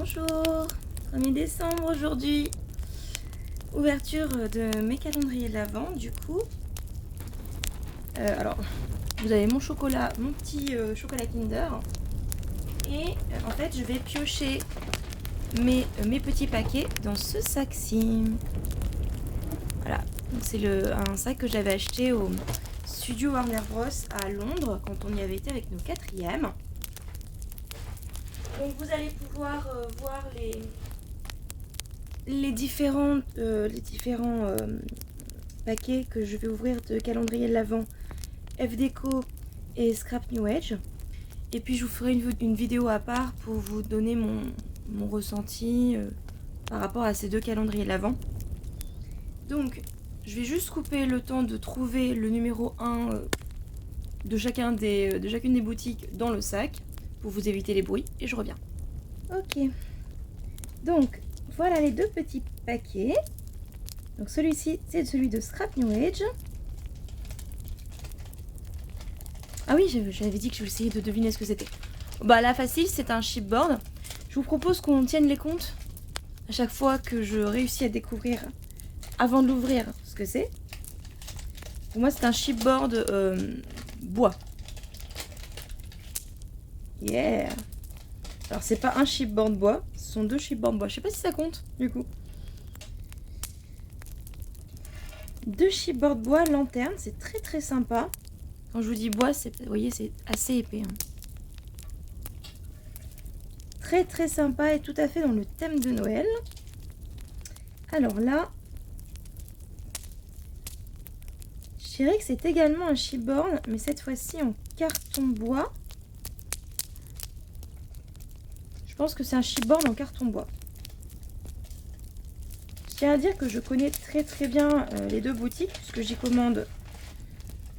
Bonjour, 1er décembre aujourd'hui, ouverture de mes calendriers de l'Avent du coup. Alors, vous avez mon chocolat, mon petit chocolat Kinder. Et en fait, je vais piocher mes petits paquets dans ce sac-ci. Voilà, donc c'est un sac que j'avais acheté au studio Warner Bros à Londres quand on y avait été avec nos quatrièmes. Donc vous allez pouvoir voir les différents paquets que je vais ouvrir de calendrier de l'Avent FDeco et Scrap New Age. Et puis je vous ferai une vidéo à part pour vous donner mon ressenti par rapport à ces deux calendriers de l'Avent. Donc je vais juste couper le temps de trouver le numéro 1 de chacune des boutiques dans le sac pour vous éviter les bruits et je reviens. Ok, donc voilà les deux petits paquets. Donc celui-ci c'est celui de Scrap New Age. Ah oui, j'avais dit que je vais essayer de deviner ce que c'était. Bah là facile, c'est un chipboard. Je vous propose qu'on tienne les comptes à chaque fois que je réussis à découvrir avant de l'ouvrir ce que c'est. Pour moi c'est un chipboard bois. Yeah. Alors c'est pas un chipboard bois, ce sont deux chipboards bois. Je sais pas si ça compte du coup. Deux chipboards bois lanterne, c'est très très sympa. Quand je vous dis bois, vous voyez, c'est assez épais. Hein. Très très sympa et tout à fait dans le thème de Noël. Alors là, je dirais que c'est également un chipboard, mais cette fois-ci en carton bois. Je pense que c'est un chipboard en carton bois. Je tiens à dire que je connais très très bien les deux boutiques, puisque j'y commande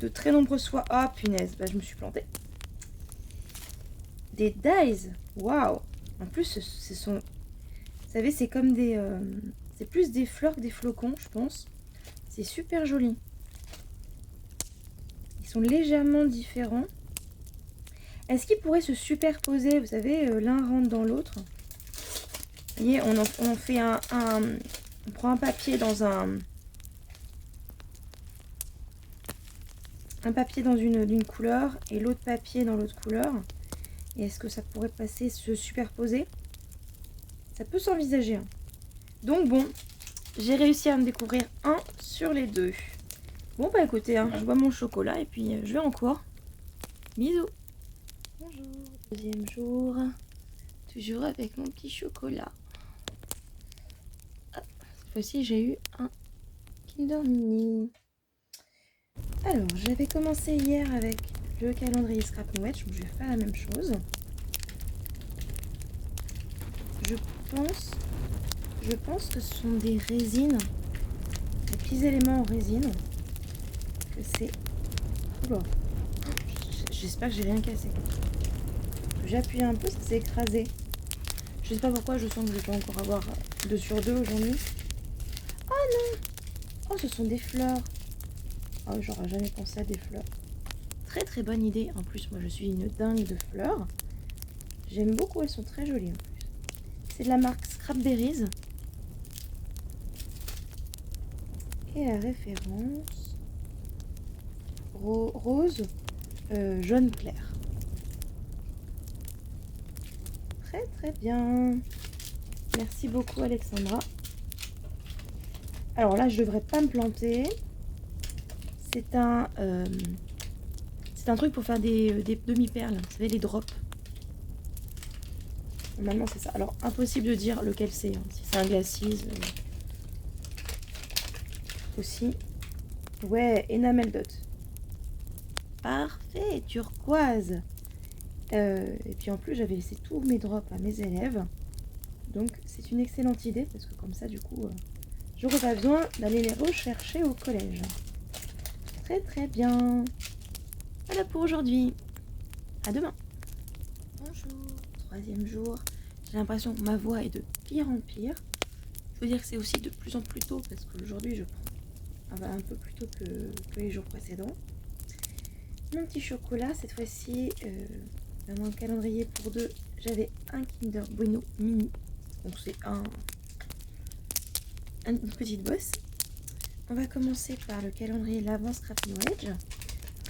de très nombreuses fois. Ah punaise, bah, je me suis plantée. Des dies, waouh. En plus, ce sont, vous savez, c'est comme des, c'est plus des fleurs que des flocons, je pense. C'est super joli. Ils sont légèrement différents. Est-ce qu'ils pourraient se superposer? Vous savez, l'un rentre dans l'autre. Vous voyez, on en fait on prend un papier dans un papier dans d'une couleur et l'autre papier dans l'autre couleur. Et est-ce que ça pourrait passer, se superposer? Ça peut s'envisager. Hein. Donc bon, j'ai réussi à me découvrir un sur les deux. Bon bah écoutez, hein, je bois mon chocolat et puis je vais en cours. Bisous. Bonjour, deuxième jour. Toujours avec mon petit chocolat. Hop, cette fois-ci j'ai eu un Kinder Mini. Alors, j'avais commencé hier avec le calendrier Scrap New Age, donc je vais faire la même chose. Je pense que ce sont des résines, des petits éléments en résine. Que c'est... Oula. J'espère que j'ai rien cassé. J'ai appuyé un peu, ça s'est écrasé. Je sais pas pourquoi, je sens que je vais pas encore avoir 2 sur 2 aujourd'hui. Oh non! Oh, ce sont des fleurs. Oh, j'aurais jamais pensé à des fleurs. Très très bonne idée. En plus, moi je suis une dingue de fleurs. J'aime beaucoup, elles sont très jolies en plus. C'est de la marque Scrapberries. Et la référence rose jaune clair. Très très bien. Merci beaucoup Alexandra. Alors là, je devrais pas me planter. C'est un truc pour faire des demi-perles. Vous savez, les drops. Normalement, c'est ça. Alors, impossible de dire lequel c'est. Hein. Si c'est un glacis. Aussi. Ouais, Enamel Dot. Parfait, turquoise. Et puis en plus, j'avais laissé tous mes drops à mes élèves. Donc, c'est une excellente idée parce que comme ça, du coup, j'aurai pas besoin d'aller les rechercher au collège. Très très bien. Voilà pour aujourd'hui. À demain. Bonjour. 3e jour. J'ai l'impression que ma voix est de pire en pire. Je veux dire que c'est aussi de plus en plus tôt parce qu'aujourd'hui je prends un peu plus tôt que les jours précédents. Mon petit chocolat, cette fois-ci, dans mon calendrier pour 2, j'avais un Kinder Bueno Mini. Donc c'est une petite bosse. On va commencer par le calendrier de l'Avent Scrap New Age.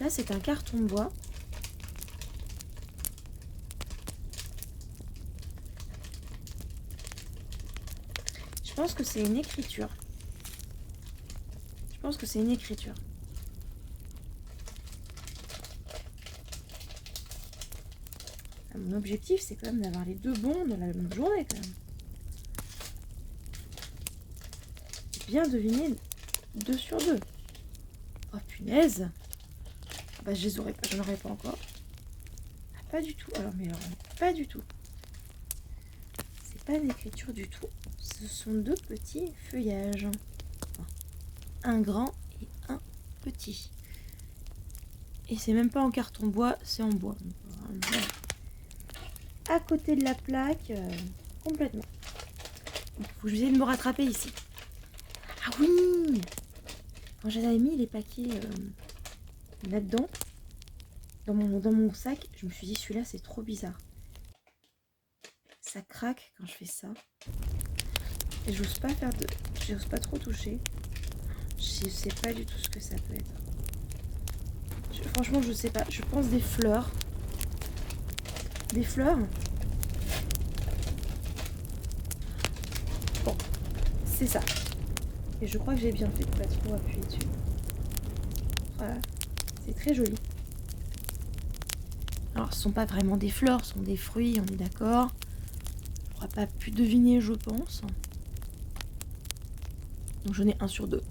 Là c'est un carton bois. Je pense que c'est une écriture. Mon objectif, c'est quand même d'avoir les deux bons dans la même journée, quand même. Bien deviner 2 sur 2. Oh punaise! Bah, je les aurais pas, j'en aurais pas encore. Ah, pas du tout. Alors, mais alors, pas du tout. C'est pas une écriture du tout. Ce sont 2 petits feuillages. Enfin, un grand et un petit. Et c'est même pas en carton bois, c'est en bois. À côté de la plaque, complètement. Faut que j'essaie de me rattraper ici. Ah oui! Quand j'avais mis les paquets là-dedans, dans mon sac, je me suis dit celui-là c'est trop bizarre. Ça craque quand je fais ça. Et j'ose pas trop toucher. Je sais pas du tout ce que ça peut être. Franchement, je sais pas. Je pense des fleurs. Des fleurs. Bon, c'est ça. Et je crois que j'ai bien fait de pas trop appuyer dessus. Voilà, c'est très joli. Alors, ce sont pas vraiment des fleurs, ce sont des fruits, on est d'accord. On n'aura pas pu deviner, je pense. Donc, j'en ai 1 sur 2.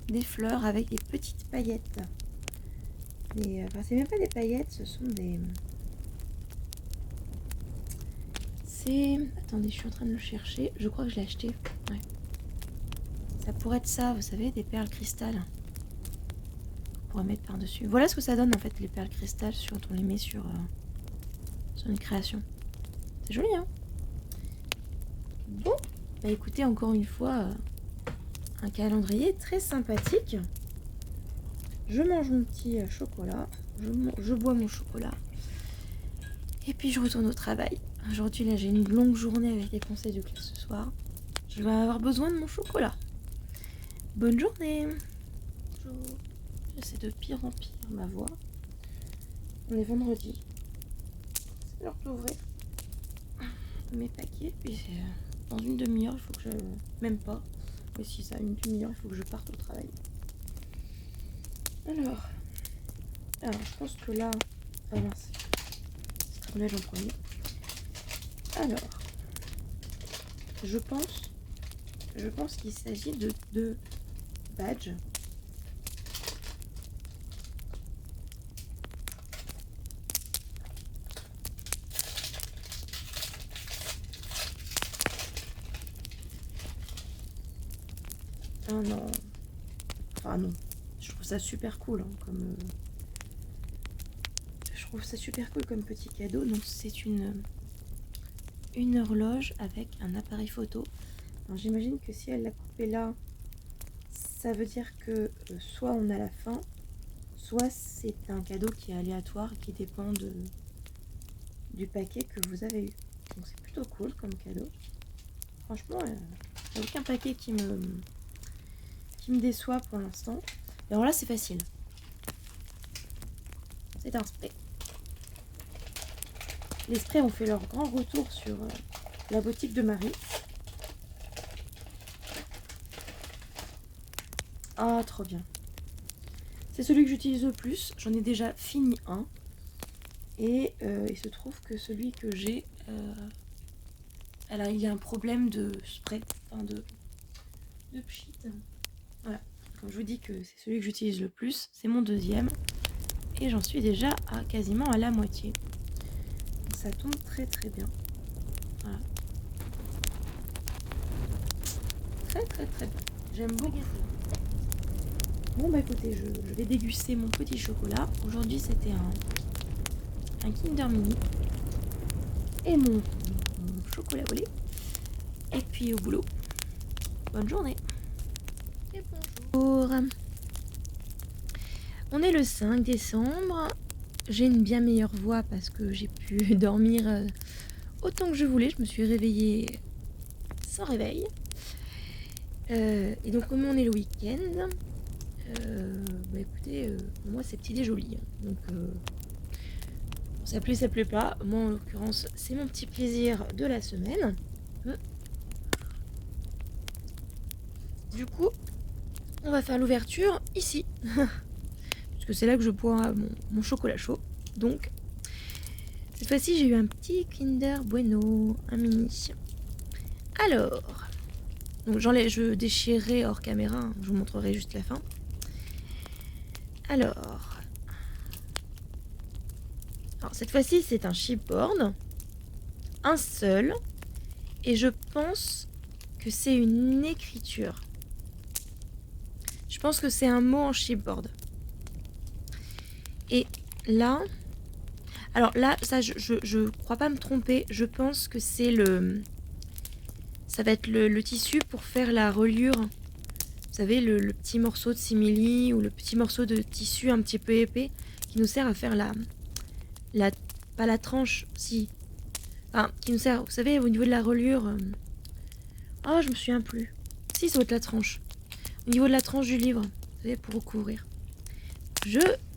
Des fleurs avec des petites paillettes. Enfin, c'est même pas des paillettes, ce sont des... Attendez, je suis en train de le chercher. Je crois que je l'ai acheté. Ouais. Ça pourrait être ça, vous savez, des perles cristal. On pourrait mettre par-dessus. Voilà ce que ça donne en fait, les perles cristal, quand on les met sur une création. C'est joli, hein? Bon, bah écoutez, encore une fois, un calendrier très sympathique. Je mange mon petit chocolat. Je bois mon chocolat. Et puis je retourne au travail. Aujourd'hui, là, j'ai une longue journée avec les conseils de classe ce soir. Je vais avoir besoin de mon chocolat. Bonne journée. J'essaie de pire en pire ma voix. On est vendredi. C'est l'heure d'ouvrir mes paquets. Puis dans une demi-heure, il faut que je... Même pas. Mais si ça, une demi-heure, il faut que je parte au travail. Alors, je pense que là... Ah mince. C'est très en premier. Alors, je pense qu'il s'agit de 2 badges. Ah non. Enfin non. Je trouve ça super cool, hein, comme... Je trouve ça super cool comme petit cadeau. Donc c'est une horloge avec un appareil photo. Alors j'imagine que si elle l'a coupé là, ça veut dire que soit on a la fin, soit c'est un cadeau qui est aléatoire, qui dépend du paquet que vous avez eu. Donc c'est plutôt cool comme cadeau. Franchement, il n'y a aucun paquet qui me déçoit pour l'instant. Et alors là, c'est facile. C'est un spray. Les sprays ont fait leur grand retour sur la boutique de Marie. Ah, trop bien. C'est celui que j'utilise le plus. J'en ai déjà fini un. Et il se trouve que celui que j'ai... il y a un problème de spray. Enfin, de pchit. Voilà. Comme je vous dis que c'est celui que j'utilise le plus. C'est mon deuxième. Et j'en suis déjà quasiment à la moitié. Ça tombe très très bien. Voilà. Très très très bien. J'aime beaucoup. Bon bah écoutez, je vais déguster mon petit chocolat. Aujourd'hui c'était un Kinder Mini. Et mon chocolat au lait. Et puis au boulot. Bonne journée. Et bonjour. On est le 5 décembre. J'ai une bien meilleure voix parce que j'ai pu dormir autant que je voulais. Je me suis réveillée sans réveil. Et donc comme on est le week-end, écoutez, moi c'est petit déjoli. Donc ça plaît pas. Moi en l'occurrence c'est mon petit plaisir de la semaine. Du coup, on va faire l'ouverture ici. Parce que c'est là que je bois mon chocolat chaud. Donc, cette fois-ci, j'ai eu un petit Kinder Bueno, un mini. Alors, donc je déchirerai hors caméra. Hein, je vous montrerai juste la fin. Alors cette fois-ci, c'est un chipboard. Un seul. Et je pense que c'est une écriture. Je pense que c'est un mot en chipboard. Et là... Alors là, ça, je crois pas me tromper. Je pense que c'est le... Ça va être le tissu pour faire la reliure. Vous savez, le petit morceau de simili ou le petit morceau de tissu un petit peu épais qui nous sert à faire pas la tranche, si. Enfin, qui nous sert, vous savez, au niveau de la reliure... Oh, je me souviens plus. Si, ça doit être la tranche. Au niveau de la tranche du livre, vous savez, pour recouvrir.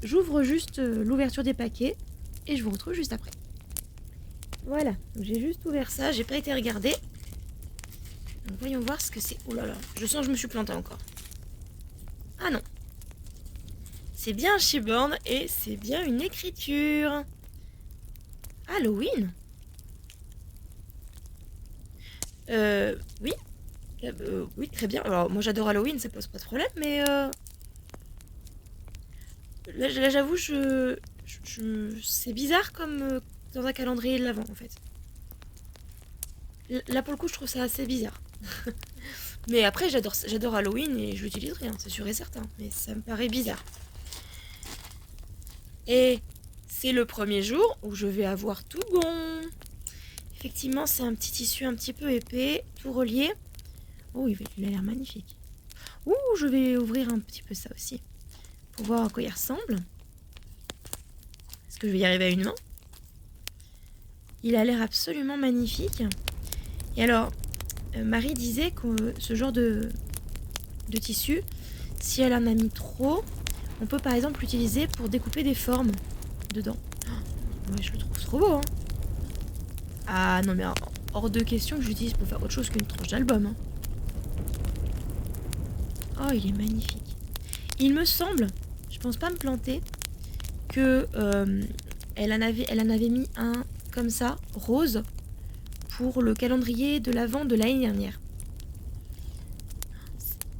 J'ouvre juste l'ouverture des paquets et je vous retrouve juste après. Voilà, j'ai juste ouvert ça, j'ai pas été regarder. Donc voyons voir ce que c'est. Oh là là, je sens que je me suis plantée encore. Ah non. C'est bien un chipboard et c'est bien une écriture. Halloween. Oui. Oui, très bien. Alors moi j'adore Halloween, ça pose pas de problème, mais là j'avoue, c'est bizarre comme dans un calendrier de l'Avent en fait. Là pour le coup, je trouve ça assez bizarre. Mais après, j'adore Halloween et je l'utiliserai, hein, c'est sûr et certain. Mais ça me paraît bizarre. Et c'est le premier jour où je vais avoir tout bon. Effectivement, c'est un petit tissu un petit peu épais, tout relié. Oh, il a l'air magnifique. Ouh, je vais ouvrir un petit peu ça aussi. Pour voir à quoi il ressemble. Est-ce que je vais y arriver à une main? Il a l'air absolument magnifique. Et alors, Marie disait que ce genre de tissu, si elle en a mis trop, on peut par exemple l'utiliser pour découper des formes dedans. Oh, ouais, je le trouve trop beau, hein. Ah non, mais hors de question que j'utilise pour faire autre chose qu'une tranche d'album. Hein. Oh, il est magnifique. Il me semble, je pense pas me planter, que elle en avait mis un comme ça, rose, pour le calendrier de l'Avent de l'année dernière.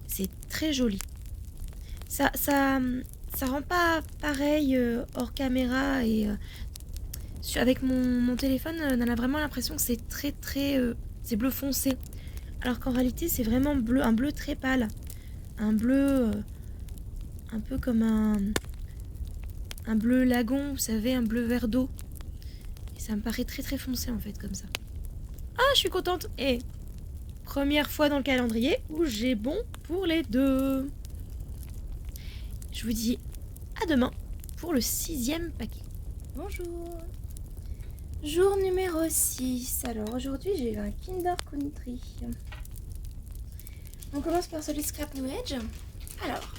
C'est très joli. Ça rend pas pareil hors caméra et avec mon téléphone, on a vraiment l'impression que c'est très c'est bleu foncé. Alors qu'en réalité, c'est vraiment un bleu très pâle. Un bleu un peu comme un bleu lagon, vous savez, un bleu vert d'eau. Et ça me paraît très foncé en fait comme ça. Ah, je suis contente. Et première fois dans le calendrier où j'ai bon pour les deux. Je vous dis à demain pour le 6e paquet. Bonjour. Jour numéro 6. Alors aujourd'hui j'ai eu un Kinder Country. On commence par celui Scrap New Edge. Alors,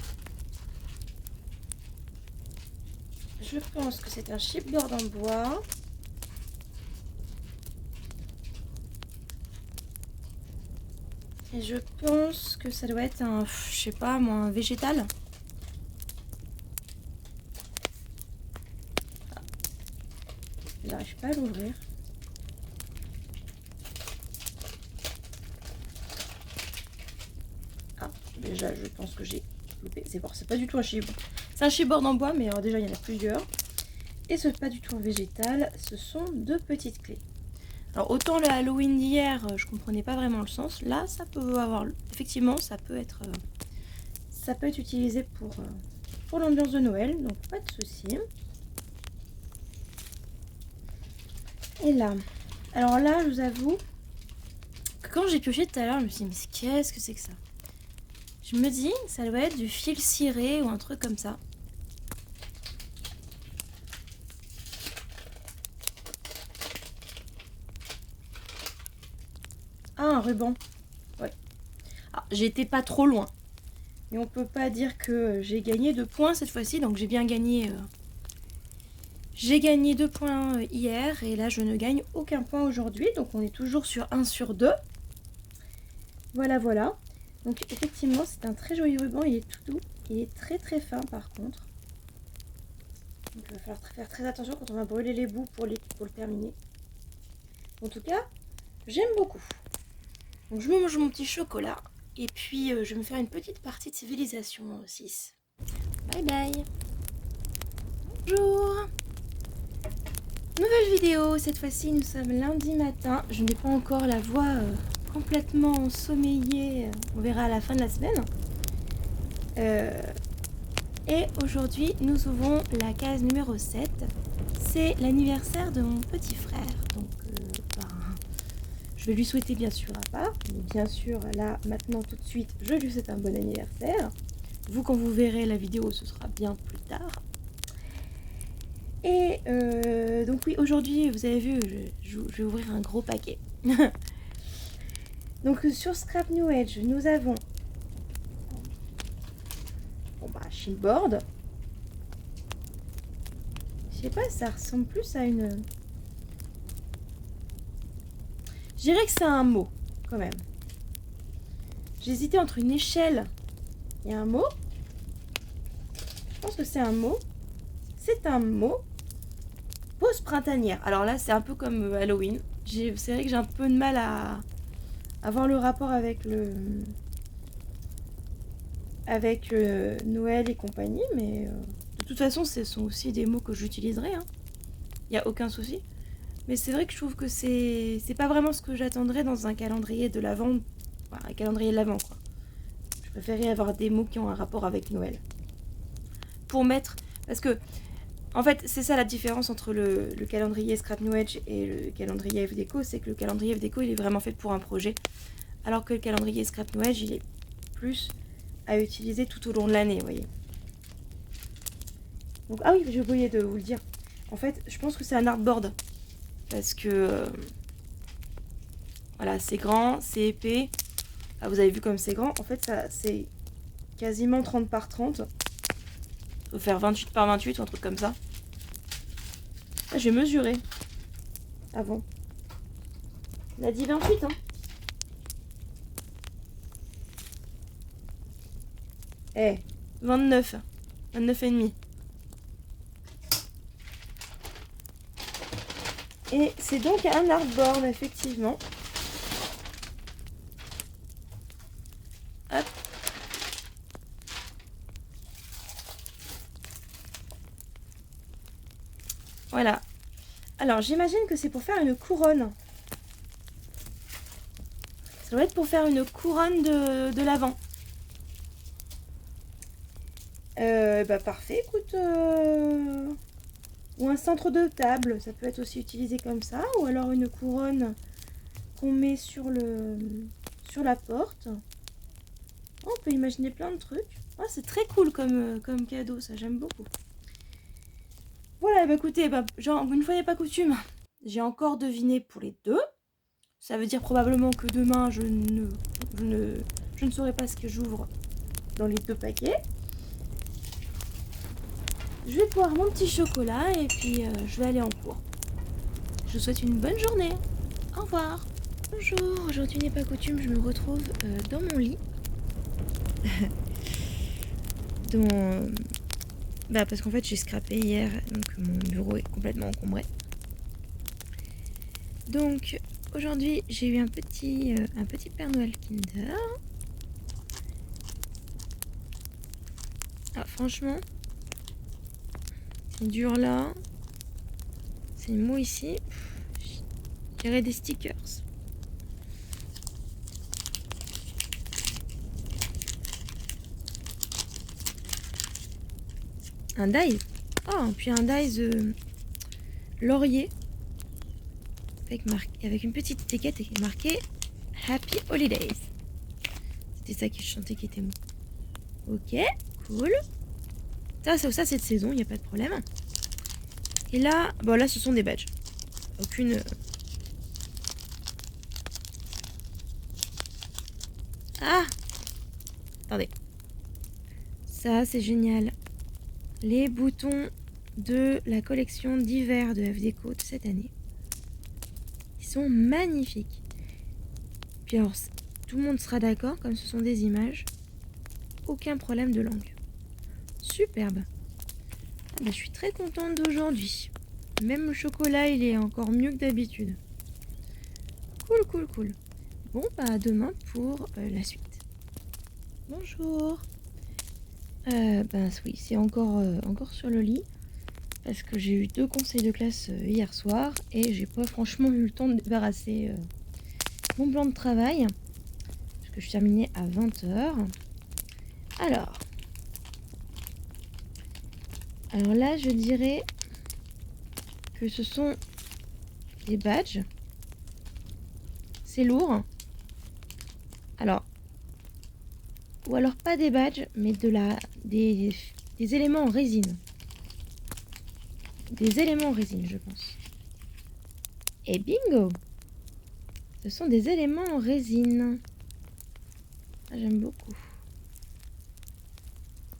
je pense que c'est un chipboard en bois. Et je pense que ça doit être un, je sais pas moi, un végétal. Ah. J'arrive pas à l'ouvrir. Ah, déjà je pense que j'ai loupé. C'est bon, c'est pas du tout un chipboard. C'est un chipboard en bois, mais alors déjà il y en a plusieurs. Et ce n'est pas du tout un végétal, ce sont 2 petites clés. Alors autant le Halloween d'hier, je comprenais pas vraiment le sens. Là, ça peut avoir... Effectivement, ça peut être utilisé pour l'ambiance de Noël, donc pas de souci. Et là, alors là, je vous avoue que quand j'ai pioché tout à l'heure, je me suis dit, mais qu'est-ce que c'est que ça? Je me dis, ça doit être du fil ciré ou un truc comme ça. Ah, un ruban. Ouais. Alors, j'étais pas trop loin. Mais on peut pas dire que j'ai gagné 2 points cette fois-ci. Donc j'ai bien gagné. J'ai gagné 2 points hier. Et là, je ne gagne aucun point aujourd'hui. Donc on est toujours sur 1 sur 2. Voilà, voilà. Donc effectivement, c'est un très joli ruban. Il est tout doux. Il est très très fin par contre. Donc il va falloir faire très attention quand on va brûler les bouts pour le terminer. En tout cas, j'aime beaucoup. Donc je me mange mon petit chocolat. Et puis je vais me faire une petite partie de Civilisation 6. Bye bye. Bonjour. Nouvelle vidéo. Cette fois-ci, nous sommes lundi matin. Je n'ai pas encore la voix complètement ensommeillée. On verra à la fin de la semaine. Et aujourd'hui, nous ouvrons la case numéro 7. C'est l'anniversaire de mon petit frère. Donc, je vais lui souhaiter bien sûr à part. Mais bien sûr, là, maintenant, tout de suite, je lui souhaite un bon anniversaire. Vous, quand vous verrez la vidéo, ce sera bien plus tard. Et donc oui, aujourd'hui, vous avez vu, je vais ouvrir un gros paquet. Donc sur Scrap New Age, nous avons Shieldboard. Je sais pas, ça ressemble plus à une... Je dirais que c'est un mot, quand même. J'hésitais entre une échelle et un mot. Je pense que c'est un mot. C'est un mot. Pause printanière. Alors là, c'est un peu comme Halloween. C'est vrai que j'ai un peu de mal à avoir le rapport avec Noël et compagnie, mais de toute façon, ce sont aussi des mots que j'utiliserai. Il n'y a aucun souci. Mais c'est vrai que je trouve que c'est pas vraiment ce que j'attendrais dans un calendrier de l'Avent. Enfin, un calendrier de l'Avent, quoi. Je préférais avoir des mots qui ont un rapport avec Noël. Pour mettre... Parce que, en fait, c'est ça la différence entre le calendrier Scrap New Age et le calendrier FDeco, c'est que le calendrier FDeco, il est vraiment fait pour un projet. Alors que le calendrier Scrap New Age, il est plus à utiliser tout au long de l'année, vous voyez. Donc, ah oui, j'ai oublié de vous le dire. En fait, je pense que c'est un artboard. Parce que... voilà, c'est grand, c'est épais. Ah, vous avez vu comme c'est grand. En fait, ça c'est quasiment 30 par 30. Il faut faire 28 par 28 ou un truc comme ça. Ah, j'ai mesuré. Avant. Il a dit 28, hein. Eh, 29. 29 et demi. Et c'est donc un artboard, effectivement. Hop. Voilà. Alors, j'imagine que c'est pour faire une couronne. Ça doit être pour faire une couronne de l'Avent. Bah parfait, écoute... Ou un centre de table, ça peut être aussi utilisé comme ça. Ou alors une couronne qu'on met sur la porte. Oh, on peut imaginer plein de trucs. Oh, c'est très cool comme cadeau, ça j'aime beaucoup. Voilà, bah écoutez, genre, une fois n'est pas coutume, j'ai encore deviné pour les deux. Ça veut dire probablement que demain, je ne saurai pas ce que j'ouvre dans les 2 paquets. Je vais boire mon petit chocolat et puis je vais aller en cours. Je vous souhaite une bonne journée. Au revoir. Bonjour, aujourd'hui n'est pas coutume, je me retrouve dans mon lit. Parce qu'en fait j'ai scrappé hier, donc mon bureau est complètement encombré. Donc aujourd'hui j'ai eu un petit Père Noël Kinder. Ah franchement, c'est dur là. C'est mou ici. Je dirais des stickers. Un dies. Oh, puis un dies laurier. Avec une petite étiquette et marqué Happy Holidays. C'était ça qui chantait qui était mou. Ok, cool. Ça c'est de saison, il n'y a pas de problème. Et là, bon là ce sont des badges. Aucune... Ah! Attendez. Ça, c'est génial. Les boutons de la collection d'hiver de FDeco de cette année. Ils sont magnifiques. Puis alors, tout le monde sera d'accord, comme ce sont des images. Aucun problème de langue. Superbe. Ah bah, je suis très contente d'aujourd'hui. Même le chocolat, il est encore mieux que d'habitude. Cool, cool, cool. Bon, bah à demain pour la suite. Bonjour. Bah oui, c'est encore sur le lit. Parce que j'ai eu 2 conseils de classe hier soir. Et j'ai pas franchement eu le temps de débarrasser mon plan de travail. Parce que je suis terminée à 20h. Alors là, je dirais que ce sont des badges. C'est lourd. Ou alors pas des badges, mais des éléments en résine. Des éléments en résine, je pense. Et bingo! Ce sont des éléments en résine. Ah, j'aime beaucoup.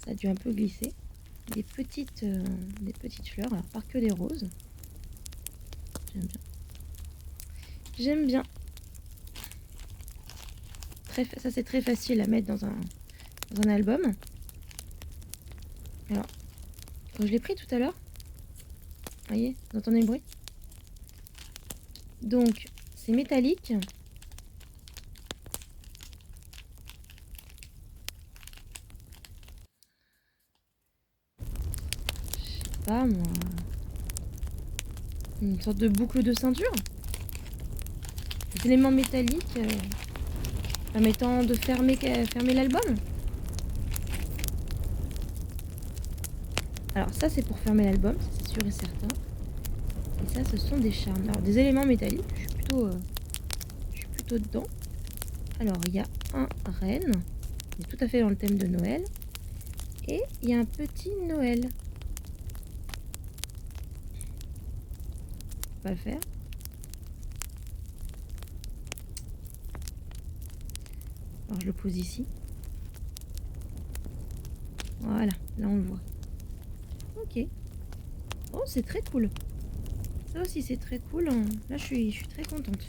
Ça a dû un peu glisser. Des petites fleurs, alors pas que des roses. J'aime bien. J'aime bien. Ça, c'est très facile à mettre dans un album. Alors, quand je l'ai pris tout à l'heure, vous voyez, vous entendez le bruit? Donc, c'est métallique. Je sais pas, moi. Une sorte de boucle de ceinture. Des éléments métalliques permettant de fermer l'album. Alors ça, c'est pour fermer l'album, c'est sûr et certain. Et ça, ce sont des charmes. Alors des éléments métalliques, je suis plutôt dedans. Alors il y a un renne, il est tout à fait dans le thème de Noël. Et il y a un petit Noël. On va le faire. Alors je le pose ici. Voilà, là on le voit. Ok. Oh, c'est très cool. Ça aussi, c'est très cool. Là, je suis très contente.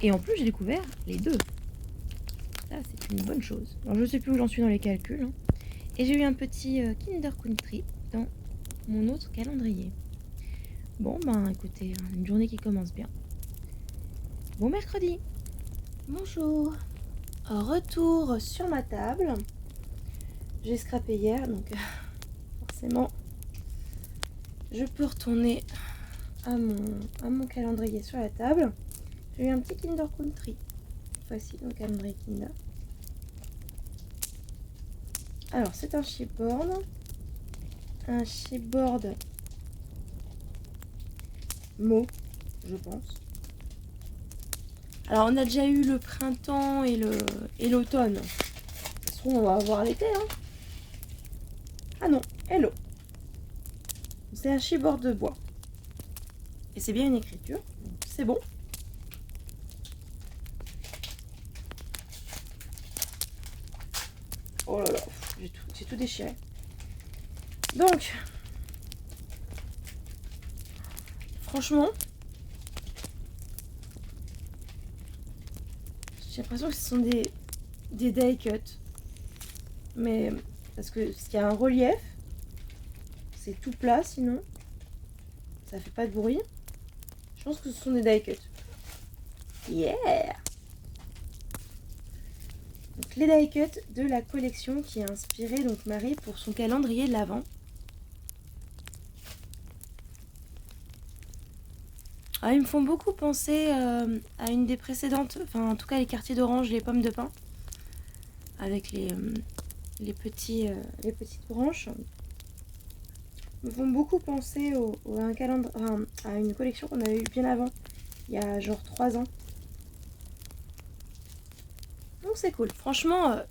Et en plus, j'ai découvert les 2. Ça, c'est une bonne chose. Alors, je sais plus où j'en suis dans les calculs. Hein. Et j'ai eu un petit Kinder Country dans mon autre calendrier. Bon, ben, écoutez, une journée qui commence bien. Bon mercredi. Bonjour. Retour sur ma table. J'ai scrapé hier, donc forcément, je peux retourner à mon calendrier sur la table. J'ai eu un petit Kinder Country. Voici le calendrier Kinder. Alors, c'est un chipboard. Un chipboard mot, je pense. Alors, on a déjà eu le printemps et l'automne. De toute façon, on va avoir l'été. Hein. Ah non, hello. C'est un chipboard de bois. Et c'est bien une écriture. C'est bon. Oh là là, j'ai tout déchiré. Donc, franchement, j'ai l'impression que ce sont des die cut. Mais parce que s'il y a un relief, c'est tout plat sinon. Ça fait pas de bruit. Je pense que ce sont des die cut. Yeah! Donc, les die cut de la collection qui a inspiré donc Marie pour son calendrier de l'Avent. Ah, ils me font beaucoup penser à une des précédentes, enfin en tout cas les quartiers d'orange, les pommes de pin, avec les petites branches. Ils me font beaucoup penser à une collection qu'on avait eue bien avant, il y a genre 3 ans. Donc c'est cool, franchement,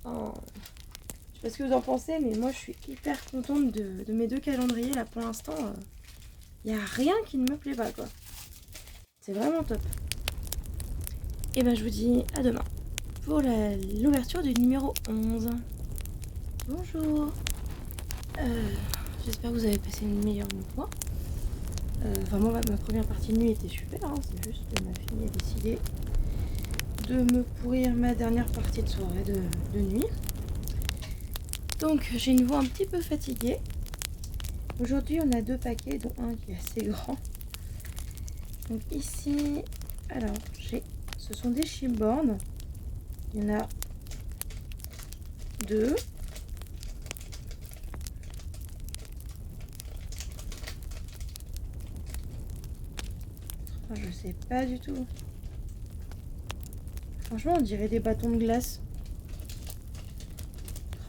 je sais pas ce que vous en pensez, mais moi je suis hyper contente de mes 2 calendriers là pour l'instant. Il n'y a rien qui ne me plaît pas, quoi. C'est vraiment top. Et ben, je vous dis à demain pour l'ouverture du numéro 11. Bonjour. J'espère que vous avez passé une meilleure nuit que moi. Enfin moi ma première partie de nuit était super, hein, c'est juste que ma fille a décidé de me pourrir ma dernière partie de soirée de nuit. Donc j'ai une voix un petit peu fatiguée. Aujourd'hui on a 2 paquets dont un qui est assez grand. Donc ici, alors ce sont des chipboards. Il y en a 2. Je sais pas du tout. Franchement, on dirait des bâtons de glace.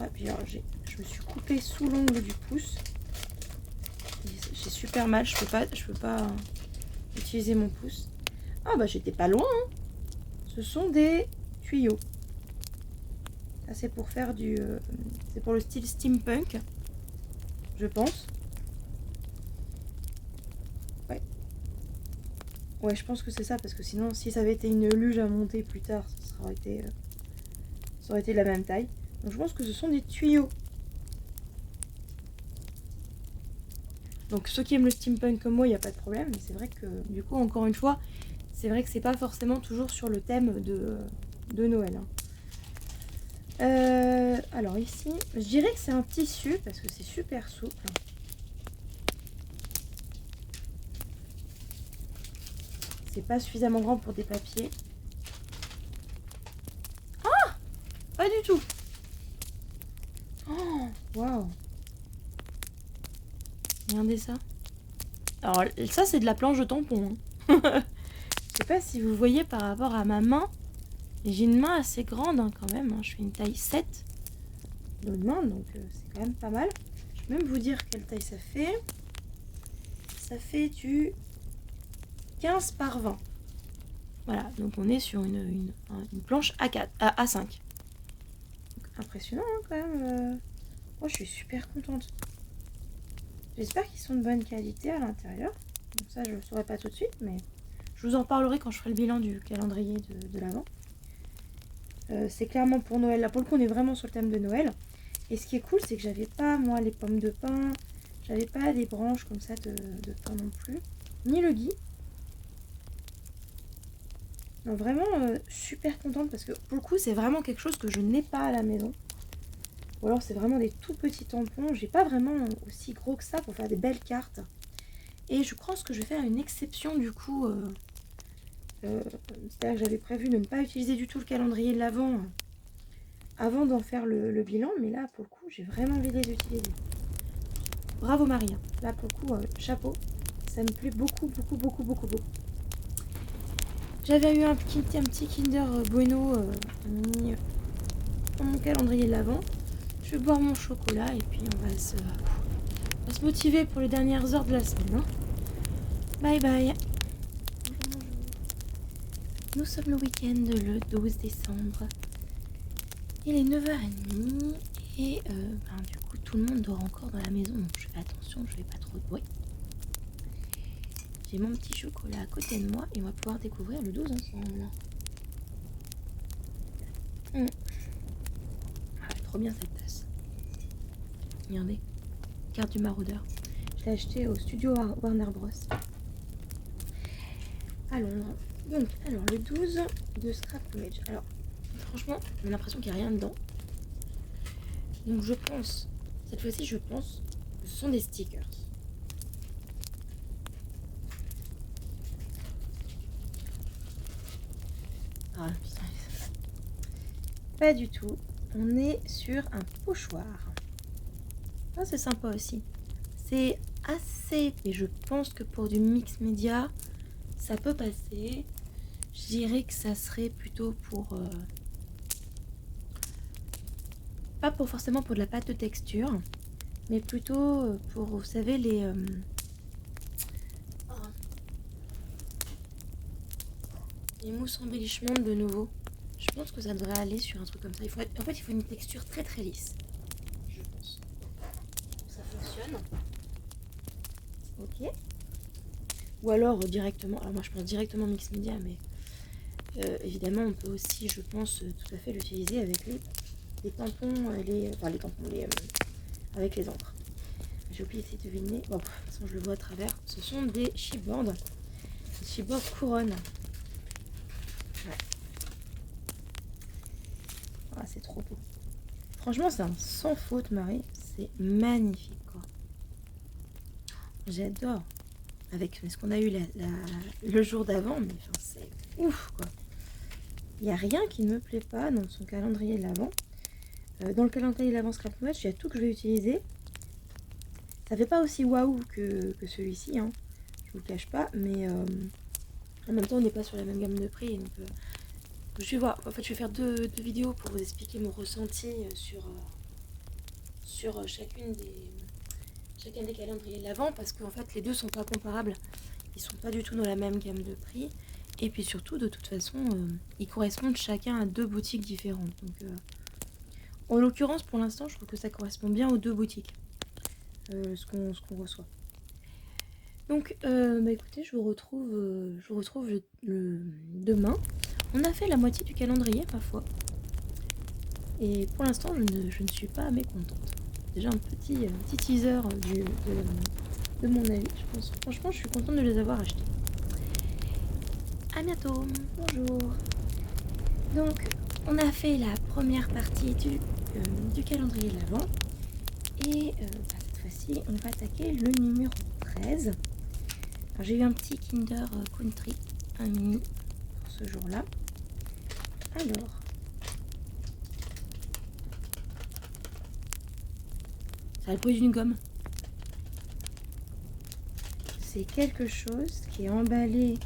Ah, puis alors, je me suis coupée sous l'ongle du pouce. J'ai super mal. Je peux pas utiliser mon pouce. Ah bah j'étais pas loin. Hein. Ce sont des tuyaux. Ça c'est pour faire c'est pour le style steampunk, je pense. Ouais, je pense que c'est ça, parce que sinon, si ça avait été une luge à monter plus tard, ça aurait été de la même taille. Donc je pense que ce sont des tuyaux. Donc ceux qui aiment le steampunk comme moi, il n'y a pas de problème. Mais c'est vrai que, du coup, encore une fois, c'est vrai que c'est pas forcément toujours sur le thème de Noël. Hein. Alors ici, je dirais que c'est un tissu, parce que c'est super souple. C'est pas suffisamment grand pour des papiers. Ah! Pas du tout. Oh, waouh. Regardez ça. Alors ça c'est de la planche de tampon. Hein. Je sais pas si vous voyez par rapport à ma main. J'ai une main assez grande hein, quand même. Hein. Je fais une taille 7 de main, donc c'est quand même pas mal. Je vais même vous dire quelle taille ça fait. Ça fait du 15 par 20. Voilà, donc on est sur une planche A4, A5. Donc, impressionnant hein, quand même. Oh, je suis super contente. J'espère qu'ils sont de bonne qualité à l'intérieur. Donc ça, je ne le saurai pas tout de suite, mais je vous en parlerai quand je ferai le bilan du calendrier de l'Avent. C'est clairement pour Noël. Là, pour le coup, on est vraiment sur le thème de Noël. Et ce qui est cool, c'est que j'avais pas, moi, les pommes de pin. J'avais pas des branches comme ça de pin non plus. Ni le gui. Donc vraiment super contente parce que pour le coup, c'est vraiment quelque chose que je n'ai pas à la maison. Ou alors c'est vraiment des tout petits tampons. J'ai pas vraiment aussi gros que ça pour faire des belles cartes. Et je pense que je vais faire une exception du coup. C'est-à-dire que j'avais prévu de ne pas utiliser du tout le calendrier de l'Avent avant d'en faire le bilan. Mais là, pour le coup, j'ai vraiment envie de les utiliser. Bravo Marie. Là, pour le coup, chapeau. Ça me plaît beaucoup, beaucoup, beaucoup, beaucoup, beaucoup. J'avais eu un petit Kinder Bueno mis dans mon calendrier de l'Avent. Je vais boire mon chocolat et puis on va se motiver pour les dernières heures de la semaine. Hein. Bye bye. Nous sommes le week-end le 12 décembre. Il est 9h30 et du coup tout le monde dort encore dans la maison. Donc je fais attention, je fais pas trop de bruit. J'ai mon petit chocolat à côté de moi et on va pouvoir découvrir le 12 ensemble. Ah, trop bien cette tasse. Regardez, carte du maraudeur. Je l'ai acheté au studio Warner Bros. À Londres. Donc, alors le 12 de Scrap New Age. Alors, franchement, on a l'impression qu'il n'y a rien dedans. Donc je pense, cette fois-ci je pense que ce sont des stickers. Ah putain. Pas du tout. On est sur un pochoir. Ah, c'est sympa aussi. C'est assez, mais je pense que pour du mix média, ça peut passer. Je dirais que ça serait plutôt pour... pas pour forcément pour de la pâte de texture, mais plutôt pour, vous savez, les mousses embellissement de nouveau. Je pense que ça devrait aller sur un truc comme ça. En fait, il faut une texture très très lisse. Je pense. Ça fonctionne. Ok. Ou alors directement. Alors moi, je pense directement mix média, mais Évidemment, on peut aussi, je pense, tout à fait l'utiliser avec les tampons, les tampons, avec les encres. J'ai oublié de deviner. Bon, de toute façon, je le vois à travers. Ce sont des chipboards. Des chipboards couronne. Ouais. Ah, c'est trop beau. Franchement, c'est un sans faute, Marie. C'est magnifique, quoi. J'adore. Avec ce qu'on a eu le jour d'avant, mais enfin, c'est ouf, quoi. Il n'y a rien qui ne me plaît pas dans son calendrier de l'Avent. Dans le calendrier de l'Avent Scrap Noël, il y a tout que je vais utiliser. Ça fait pas aussi waouh que celui-ci, hein. Je vous le cache pas, mais en même temps, on n'est pas sur la même gamme de prix. Donc, je vais voir. En fait, je vais faire deux vidéos pour vous expliquer mon ressenti sur chacun des calendriers de l'Avent, parce qu'en fait, les deux sont pas comparables. Ils sont pas du tout dans la même gamme de prix. Et puis surtout, de toute façon, ils correspondent chacun à deux boutiques différentes. Donc, en l'occurrence, pour l'instant, je trouve que ça correspond bien aux deux boutiques, ce qu'on reçoit. Donc, écoutez, je vous retrouve le demain. On a fait la moitié du calendrier, ma foi. Et pour l'instant, je ne suis pas mécontente. Déjà un petit teaser de mon avis. Je pense, franchement, je suis contente de les avoir achetés. À bientôt, bonjour. Donc, on a fait la première partie du calendrier de l'Avent. Et cette fois-ci, on va attaquer le numéro 13. J'ai eu un petit Kinder Country, un mini, pour ce jour-là. Alors, ça a le bruit d'une gomme. C'est quelque chose qui est emballé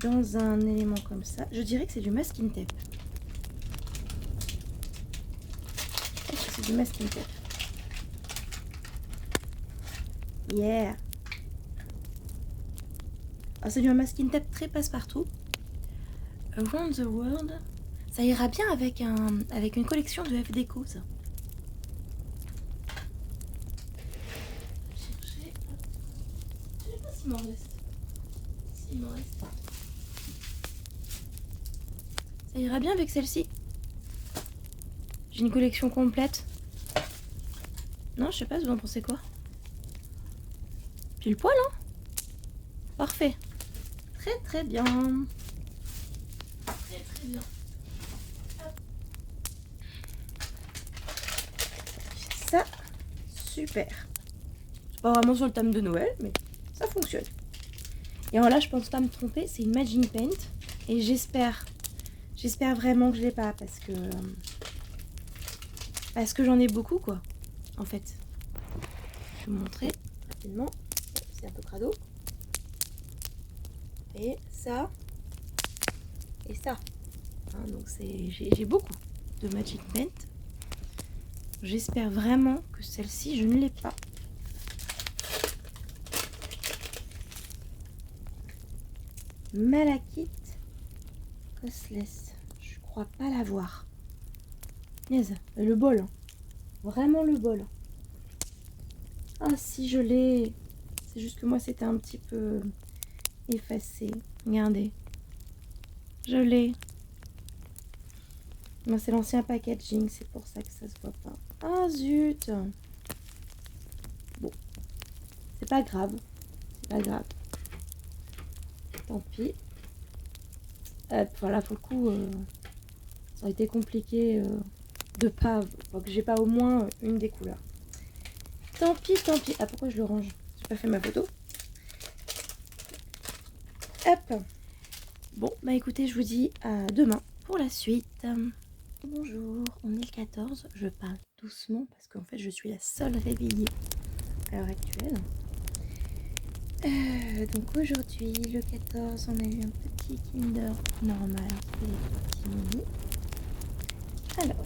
dans un élément comme ça. Je dirais que c'est du masking tape. Je pense que c'est du masking tape. Yeah! Ah, c'est du masking tape très passe-partout. Around the World. Ça ira bien avec une collection de F Déco, ça. Je sais pas s'il m'en reste. S'il m'en reste. Ça ira bien avec celle-ci. J'ai une collection complète. Non, je sais pas, vous en pensez quoi? Pile poil, hein? Parfait. Très très bien. Très très bien. Hop. Ça, super. C'est pas vraiment sur le thème de Noël, mais ça fonctionne. Et alors là, je pense pas me tromper, c'est une Magic Paint. Et j'espère vraiment que je l'ai pas, parce que j'en ai beaucoup, quoi. En fait. Je vais vous montrer rapidement. C'est un peu crado. Et ça. Et ça. Hein, donc j'ai beaucoup de Magic Paint. J'espère vraiment que celle-ci, je ne l'ai pas. Malachite Costless. Je crois pas l'avoir. Yes, le bol. Hein. Vraiment le bol. Ah si, je l'ai. C'est juste que moi, c'était un petit peu effacé. Regardez. Je l'ai. Moi, c'est l'ancien packaging. C'est pour ça que ça se voit pas. Ah zut. Bon. C'est pas grave. C'est pas grave. Tant pis. Voilà, pour le coup, ça aurait été compliqué de pas... que j'ai pas au moins une des couleurs. Tant pis, tant pis. Ah, pourquoi je le range? J'ai pas fait ma photo. Hop. Bon, bah écoutez, je vous dis à demain pour la suite. Bonjour, on est le 14. Je parle doucement parce qu'en fait, je suis la seule réveillée à l'heure actuelle. Donc aujourd'hui, le 14, on a eu un petit Kinder normal et des petits mini. Alors,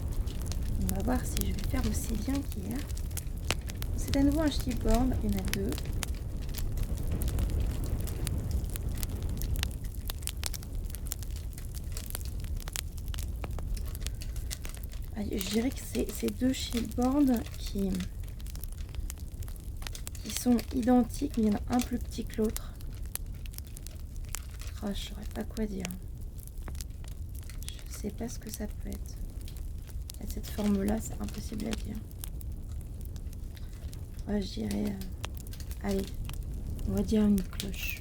on va voir si je vais faire aussi bien qu'hier. C'est à nouveau un chipboard, il y en a deux. Je dirais que c'est ces deux chipboards qui sont identiques, mais il y en a un plus petit que l'autre. Oh, je saurais pas quoi dire. sais pas ce que ça peut être. À cette forme-là, c'est impossible à dire. Ouais, je dirais... allez, on va dire une cloche.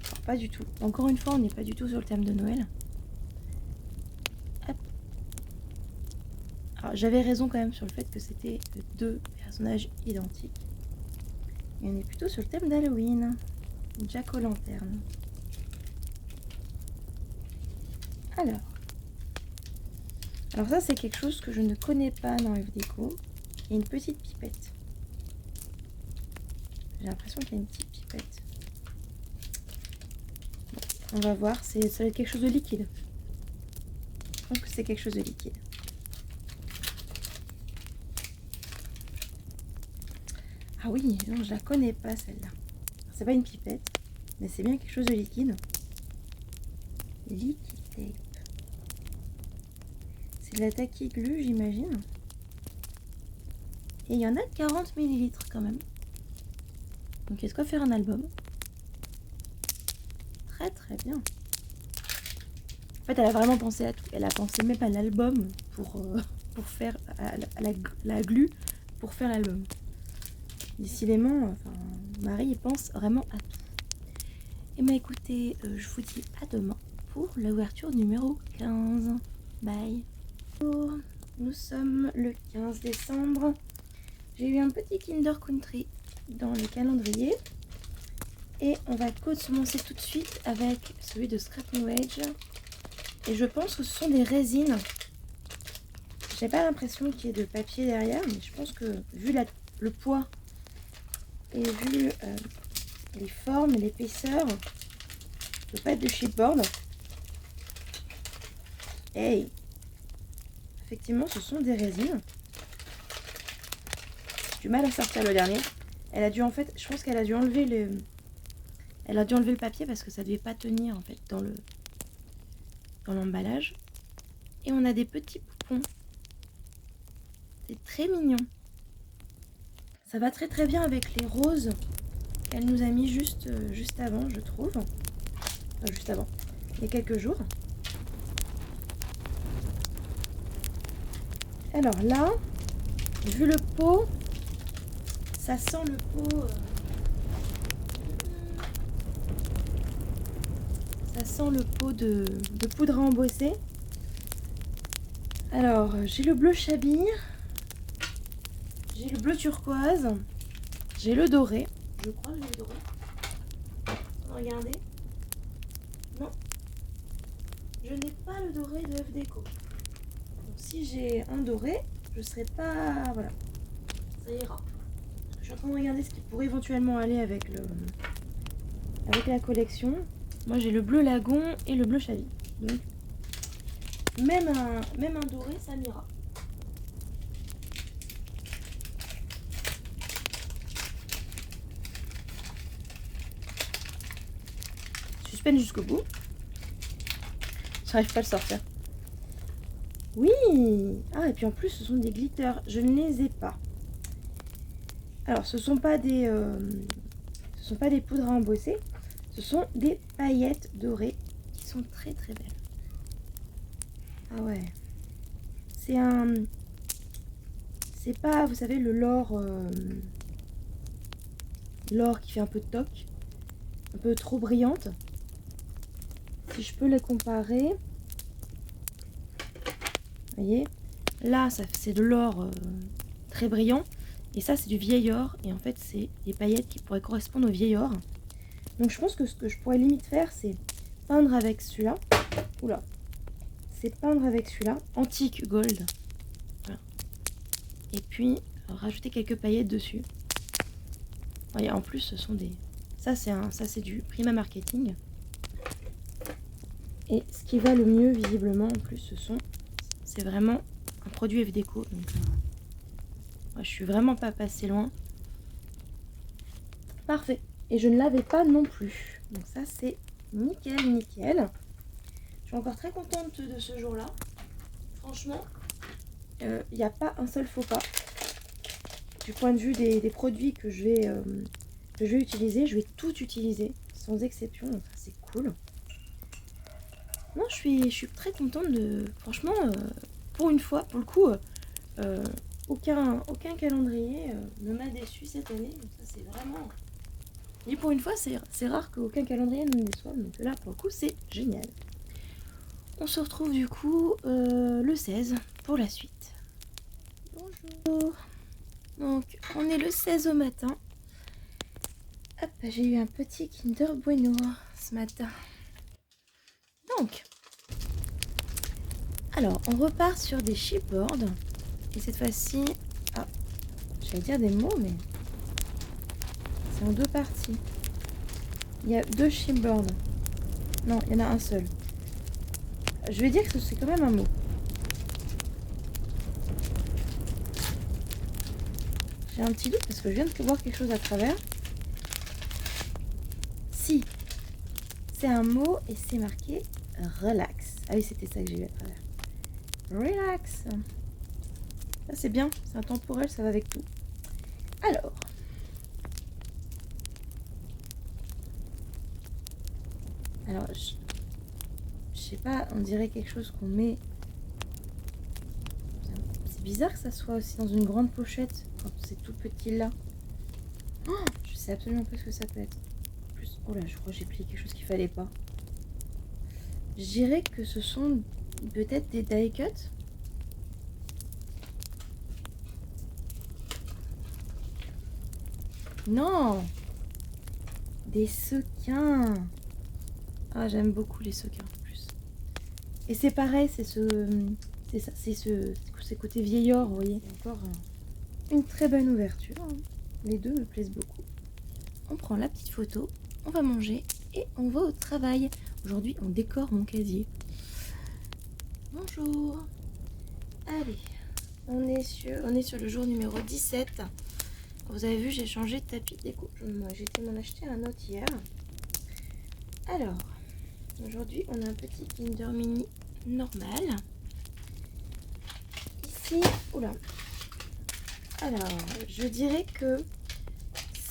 Alors, pas du tout. Encore une fois, on n'est pas du tout sur le thème de Noël. Hop. Alors, j'avais raison quand même sur le fait que c'était 2 personnages identiques. Et on est plutôt sur le thème d'Halloween. Jack-o'-lanterne. Alors ça c'est quelque chose que je ne connais pas dans FDeco. Il y a une petite pipette. J'ai l'impression qu'il y a une petite pipette. Bon, on va voir, ça va être quelque chose de liquide. Je pense que c'est quelque chose de liquide. Ah oui, non, je la connais pas celle-là. C'est pas une pipette, mais c'est bien quelque chose de liquide. Liquid tape. C'est de la tacky glue, j'imagine. Et il y en a de 40 ml quand même. Donc il y a de quoi faire un album. Très très bien. En fait, elle a vraiment pensé à tout. Elle a pensé même à l'album pour faire à la glue pour faire l'album. Décidément, enfin, Marie pense vraiment à tout. Et bah écoutez, je vous dis à demain pour l'ouverture numéro 15. Bye. Nous sommes le 15 décembre. J'ai eu un petit Kinder Country dans le calendrier. Et on va commencer tout de suite avec celui de Scrap New Age. Et je pense que ce sont des résines. J'ai pas l'impression qu'il y ait de papier derrière, mais je pense que vu le poids et vu les formes et l'épaisseur, ça peut pas être de chipboard. Hey! Effectivement, ce sont des résines. J'ai du mal à sortir le dernier. Elle a dû en fait, je pense qu'elle a dû enlever le papier parce que ça devait pas tenir en fait dans l'emballage. Et on a des petits poupons. C'est très mignon. Ça va très très bien avec les roses qu'elle nous a mis juste avant, je trouve. Enfin, juste avant, il y a quelques jours. Alors là, vu le pot, ça sent le pot. Ça sent le pot de poudre à embosser. Alors, j'ai le bleu chablis, j'ai le bleu turquoise, j'ai le doré. Je crois que j'ai le doré. Regardez. Non, je n'ai pas le doré de FDeco. Donc si j'ai un doré, je serai pas... Voilà, ça ira. Je suis en train de regarder ce qui pourrait éventuellement aller avec la collection. Moi j'ai le bleu lagon et le bleu chablis. Donc même un doré, ça m'ira. Suspense jusqu'au bout. J'arrive pas à le sortir. Oui! Ah, et puis en plus, ce sont des glitters. Je ne les ai pas. Alors, ce sont pas des poudres à embosser. Ce sont des paillettes dorées qui sont très très belles. Ah ouais. C'est pas, vous savez, l'or qui fait un peu de toc. Un peu trop brillante. Si je peux les comparer. Vous voyez, là c'est de l'or très brillant et ça c'est du vieil or et en fait c'est des paillettes qui pourraient correspondre au vieil or. Donc je pense que ce que je pourrais limite faire c'est peindre avec celui-là. Oula, c'est peindre avec celui-là, antique gold. Voilà. Et puis rajouter quelques paillettes dessus. Vous voyez, en plus ce sont des... Ça c'est du Prima Marketing. Et ce qui va le mieux visiblement en plus c'est vraiment un produit FDeco. Donc moi, je suis vraiment pas passée loin. Parfait. Et je ne l'avais pas non plus. Donc ça c'est nickel, nickel. Je suis encore très contente de ce jour-là. Franchement, il n'y a pas un seul faux pas. Du point de vue des produits que je vais utiliser, je vais tout utiliser sans exception, donc ça c'est cool. Non, je suis très contente de... Franchement, pour une fois, pour le coup, aucun calendrier ne m'a déçu cette année. Donc ça c'est vraiment... Et pour une fois, c'est rare qu'aucun calendrier ne me déçoive. Donc là, pour le coup, c'est génial. On se retrouve du coup le 16 pour la suite. Bonjour. Donc, on est le 16 au matin. Hop, j'ai eu un petit Kinder Bueno ce matin. Donc, alors, on repart sur des chipboards. Et cette fois-ci, ah, j'allais dire des mots, mais c'est en deux parties. Il y a deux chipboards. Non, il y en a un seul. Je vais dire que c'est quand même un mot. J'ai un petit doute parce que je viens de voir quelque chose à travers. Si, c'est un mot et c'est marqué relax. Ah oui, c'était ça que j'ai vu à travers. Relax. Ça c'est bien, c'est intemporel, ça va avec tout. Alors, je sais pas, on dirait quelque chose qu'on met... C'est bizarre que ça soit aussi dans une grande pochette quand c'est tout petit là. Oh, je sais absolument pas ce que ça peut être. En plus, oh là, je crois que j'ai plié quelque chose qu'il fallait pas. Je dirais que ce sont peut-être des die cuts. Non, des sequins. Ah, j'aime beaucoup les sequins en plus. Et c'est pareil, c'est ce côté vieillard, vous voyez. Encore une très bonne ouverture. Les deux me plaisent beaucoup. On prend la petite photo, on va manger et on va au travail. Aujourd'hui, on décore mon casier. Bonjour. Allez, on est sur le jour numéro 17. Vous avez vu, j'ai changé de tapis déco. J'ai été m'en acheter un autre hier. Alors, aujourd'hui, on a un petit Kinder Mini normal. Ici, oula. Alors, je dirais que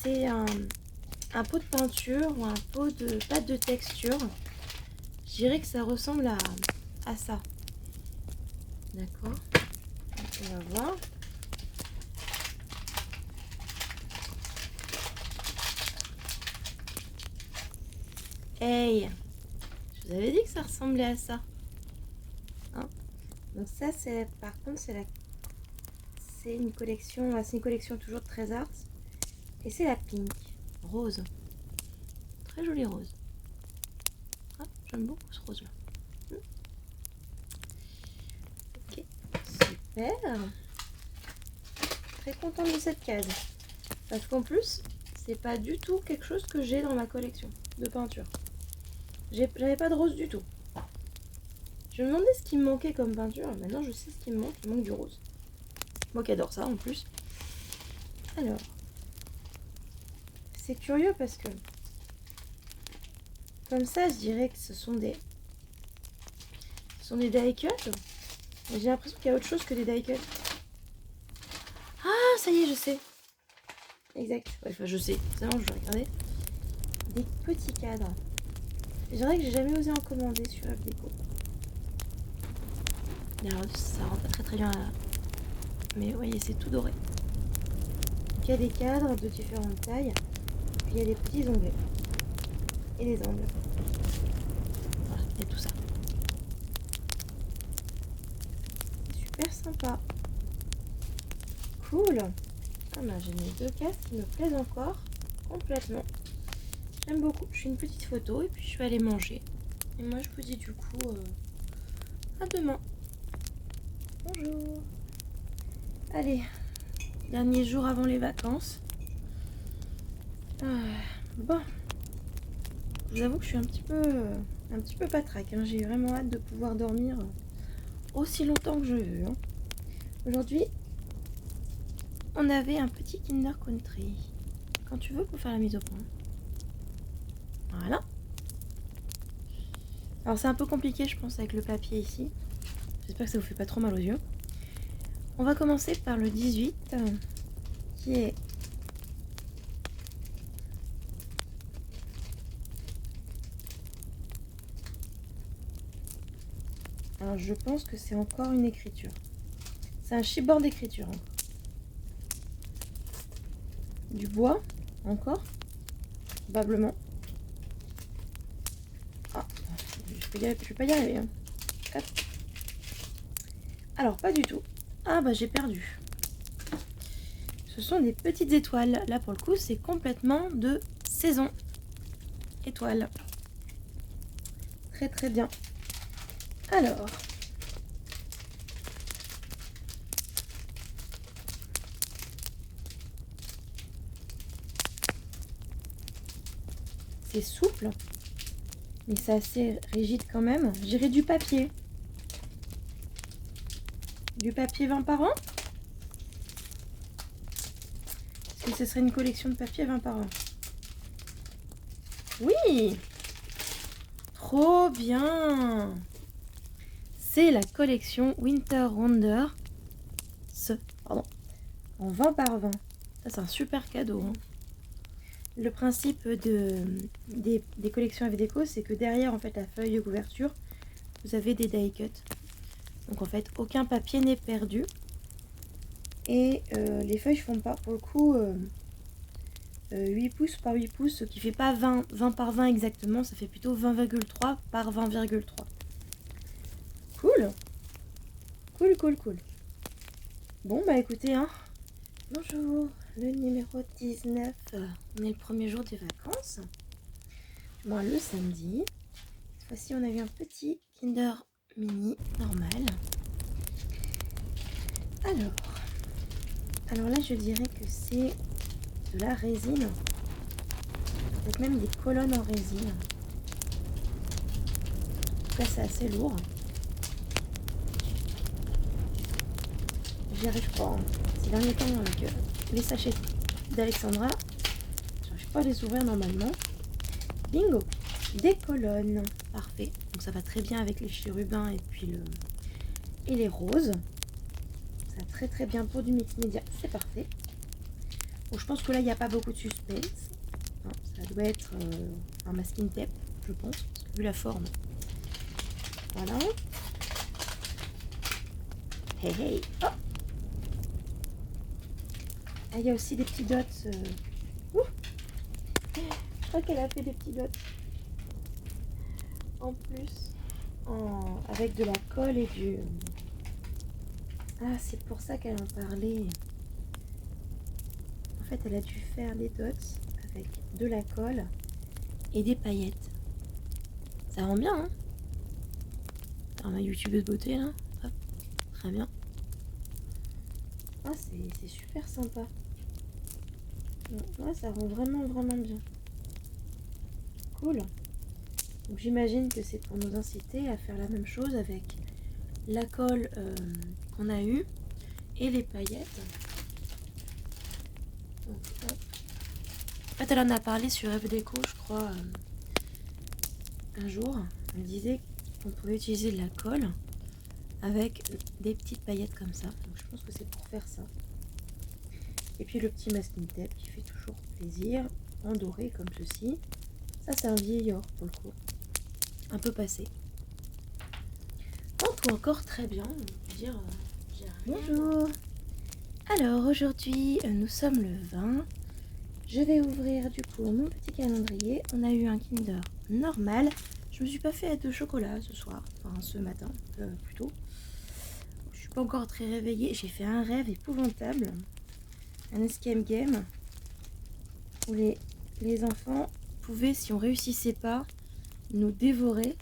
c'est un pot de peinture ou un pot de pâte de texture. Je dirais que ça ressemble à ça. D'accord. On va voir. Hey, je vous avais dit que ça ressemblait à ça. Hein? Donc ça, c'est par contre, c'est une collection toujours très art. Et c'est la pink, rose. Très jolie rose. Ah, j'aime beaucoup ce rose-là. Ok, super. Très contente de cette case. Parce qu'en plus, c'est pas du tout quelque chose que j'ai dans ma collection de peinture. J'avais pas de rose du tout. Je me demandais ce qui me manquait comme peinture. Maintenant, je sais ce qui me manque. Il manque du rose. Moi qui adore ça en plus. Alors, c'est curieux parce que comme ça, je dirais que ce sont des die cuts. J'ai l'impression qu'il y a autre chose que des die cuts. Ah, ça y est, je sais. Exact. Ouais, enfin, je sais. C'est bon, je vais regarder. Des petits cadres. Je dirais que j'ai jamais osé en commander sur Abdeco. Alors, ça rend pas très très bien là. Mais vous voyez, c'est tout doré. Donc, il y a des cadres de différentes tailles. Puis il y a des petits onglets. Et les angles. Voilà, il y a tout ça. Super sympa. Cool. Ah bah, j'ai mes deux cases qui me plaisent encore complètement. J'aime beaucoup. Je fais une petite photo et puis je vais aller manger. Et moi je vous dis du coup à demain. Bonjour. Allez, dernier jour avant les vacances. Bon, je vous avoue que je suis un petit peu patraque. Hein. J'ai vraiment hâte de pouvoir dormir aussi longtemps que je veux. Hein. Aujourd'hui, on avait un petit Kinder Country. Quand tu veux pour faire la mise au point. Voilà. Alors c'est un peu compliqué je pense avec le papier ici. J'espère que ça vous fait pas trop mal aux yeux. On va commencer par le 18 qui est Alors je pense que c'est encore une écriture. C'est un chipboard d'écriture. Du bois, encore. Probablement. Ah, je vais pas y arriver. Hein. Alors, pas du tout. Ah bah j'ai perdu. Ce sont des petites étoiles. Là pour le coup, c'est complètement de saison. Étoiles. Très très bien. Alors. C'est souple. Mais c'est assez rigide quand même. J'irai du papier. Du papier 20 par an. Est-ce que ce serait une collection de papier 20 par an? Oui! Trop bien! C'est la collection Winter Wonder. Pardon. En 20 par 20. Ça, c'est un super cadeau. Hein. Le principe des collections AV Déco, c'est que derrière en fait la feuille de couverture, vous avez des die cuts. Donc en fait, aucun papier n'est perdu. Et les feuilles font pas, pour le coup, 8 pouces par 8 pouces, ce qui fait pas 20 par 20 exactement, ça fait plutôt 20,3 par 20,3. Cool. Cool, cool, cool. Bon, bah écoutez, hein. Bonjour, le numéro 19. On est le premier jour des vacances. Bon, le samedi. Cette fois-ci, on a eu un petit Kinder Mini normal. Alors là, je dirais que c'est de la résine. Peut-être même des colonnes en résine. En tout cas, c'est assez lourd. J'y arrive pas. Hein. Ces derniers temps, avec les sachets d'Alexandra, j'arrive pas à les ouvrir normalement. Bingo! Des colonnes. Parfait. Donc ça va très bien avec les chérubins et puis et les roses. Ça va très très bien pour du mix média. C'est parfait. Bon, je pense que là, il n'y a pas beaucoup de suspense. Non, ça doit être un masking tape, je pense, parce que vu la forme. Voilà. Hey hey. Oh, ah, il y a aussi des petits dots. Je crois qu'elle a fait des petits dots. En plus, avec de la colle et du... Ah, c'est pour ça qu'elle en parlait. En fait, elle a dû faire des dots avec de la colle et des paillettes. Ça rend bien, hein? Alors, ma youtubeuse beauté, là. Hop, très bien. Ah, c'est super sympa. Ouais, ça rend vraiment, vraiment bien. Cool. Donc, j'imagine que c'est pour nous inciter à faire la même chose avec la colle qu'on a eue et les paillettes. Donc, hop. En fait, elle en a parlé sur AV Déco, je crois, un jour. Elle disait qu'on pouvait utiliser de la colle avec des petites paillettes comme ça. Donc, je pense que c'est pour faire ça. Et puis le petit masking tape qui fait toujours plaisir, en doré comme ceci. Ça, c'est un vieil or pour le coup. Un peu passé. Donc, encore très bien. On peut dire, bonjour. Alors, aujourd'hui, nous sommes le 20. Je vais ouvrir du coup mon petit calendrier. On a eu un Kinder normal. Je me suis pas fait de chocolat ce soir, enfin ce matin plutôt. Je suis pas encore très réveillée. J'ai fait un rêve épouvantable, un escape game où les enfants pouvaient, si on réussissait pas, nous dévorer.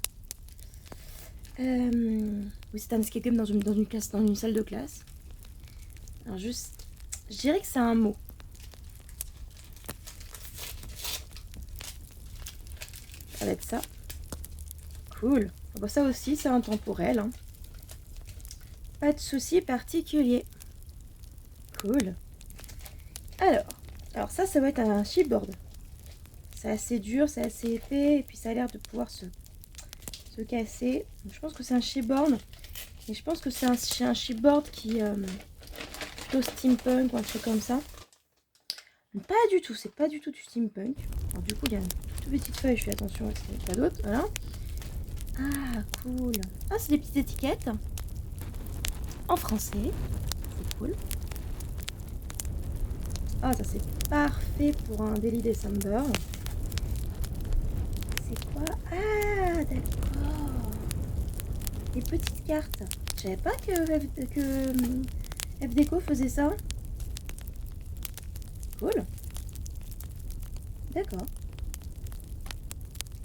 Oui, c'est un escape game dans une classe, dans une salle de classe. Alors je dirais que c'est un mot. Ça va être ça. Cool. Bon, ça aussi, c'est intemporel. Hein. Pas de souci particulier. Cool. Alors ça va être un chipboard. C'est assez dur, c'est assez épais, et puis ça a l'air de pouvoir se casser. Donc, je pense que c'est un chipboard. Et je pense que c'est un chipboard qui plutôt steampunk ou un truc comme ça. Pas du tout, c'est pas du tout du steampunk. Alors, du coup, il y a une toute petite feuille, je fais attention à ce qu'il n'y ait pas d'autre. Voilà. Ah, cool. Ah, c'est des petites étiquettes en français. C'est cool. Ah, ça c'est parfait pour un Daily December. C'est quoi? Ah, d'accord. Des petites cartes. Je savais pas que FDeco faisait ça. Cool. D'accord.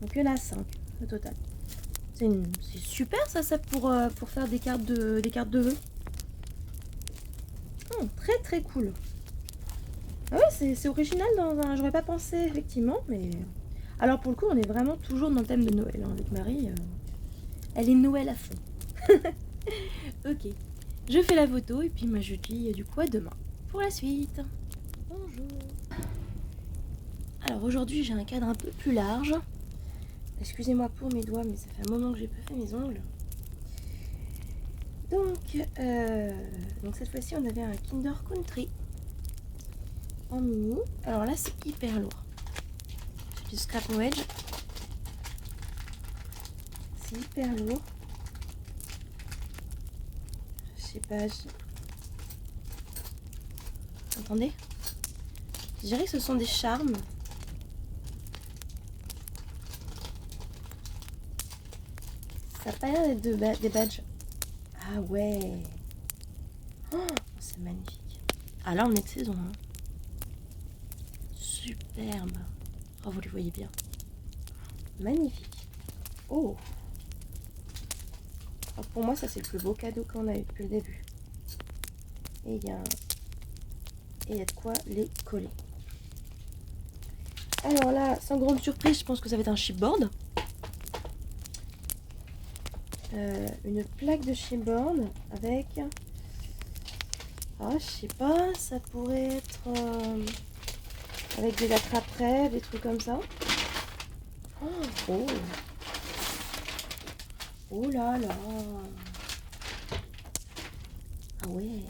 Donc il y en a 5 au total. C'est super ça pour faire des cartes de vœux. Très très cool. Ah ouais, c'est original j'aurais pas pensé effectivement, mais... Alors pour le coup, on est vraiment toujours dans le thème de Noël hein, avec Marie. Elle est Noël à fond. Ok. Je fais la photo et puis moi je dis du coup à demain pour la suite. Bonjour. Alors aujourd'hui j'ai un cadre un peu plus large. Excusez-moi pour mes doigts, mais ça fait un moment que j'ai pas fait mes ongles. Donc cette fois-ci on avait un Kinder Country en mini. Alors là c'est hyper lourd. C'est du Scrap Wedge. C'est hyper lourd. Je sais pas. Entendez? Je dirais que ce sont des charmes. Ça n'a pas l'air d'être des badges. Ah ouais. Oh, c'est magnifique. Ah là on est de saison. Hein. Superbe. Oh vous les voyez bien. Magnifique. Oh. Alors, pour moi ça c'est le plus beau cadeau qu'on a eu depuis le début. Et il y a de quoi les coller. Alors là, sans grande surprise, je pense que ça va être un chipboard. Une plaque de chipboard avec... Ah, je sais pas, ça pourrait être... avec des attrape-rêves, des trucs comme ça. Oh, oh là là. Ah ouais.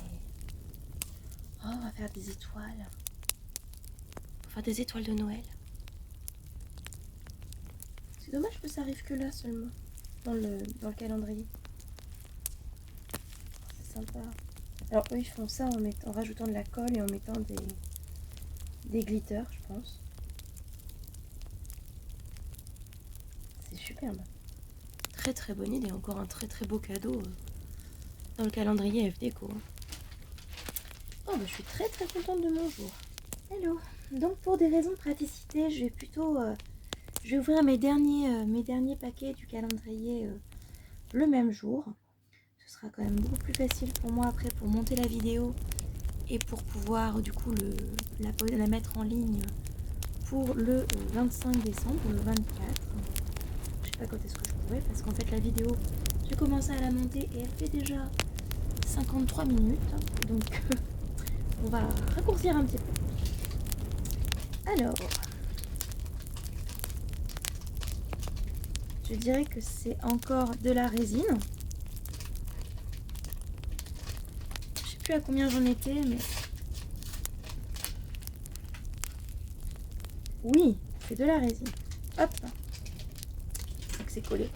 Oh, on va faire des étoiles. On va faire des étoiles de Noël. C'est dommage que ça arrive que là seulement. Dans le calendrier. C'est sympa. Alors eux ils font ça en rajoutant de la colle et en mettant des glitters, je pense. C'est superbe. Très très bonne idée. Encore un très très beau cadeau dans le calendrier FDeco. Oh bah je suis très très contente de mon jour. Hello. Donc pour des raisons de praticité, je vais ouvrir mes derniers paquets du calendrier le même jour. Ce sera quand même beaucoup plus facile pour moi après pour monter la vidéo et pour pouvoir du coup la mettre en ligne pour le 25 décembre ou le 24. Je sais pas quand est-ce que je pourrai parce qu'en fait la vidéo, j'ai commencé à la monter et elle fait déjà 53 minutes. Donc on va raccourcir un petit peu. Alors, je dirais que c'est encore de la résine. Je sais plus à combien j'en étais, mais... Oui, c'est de la résine. Hop, c'est collé.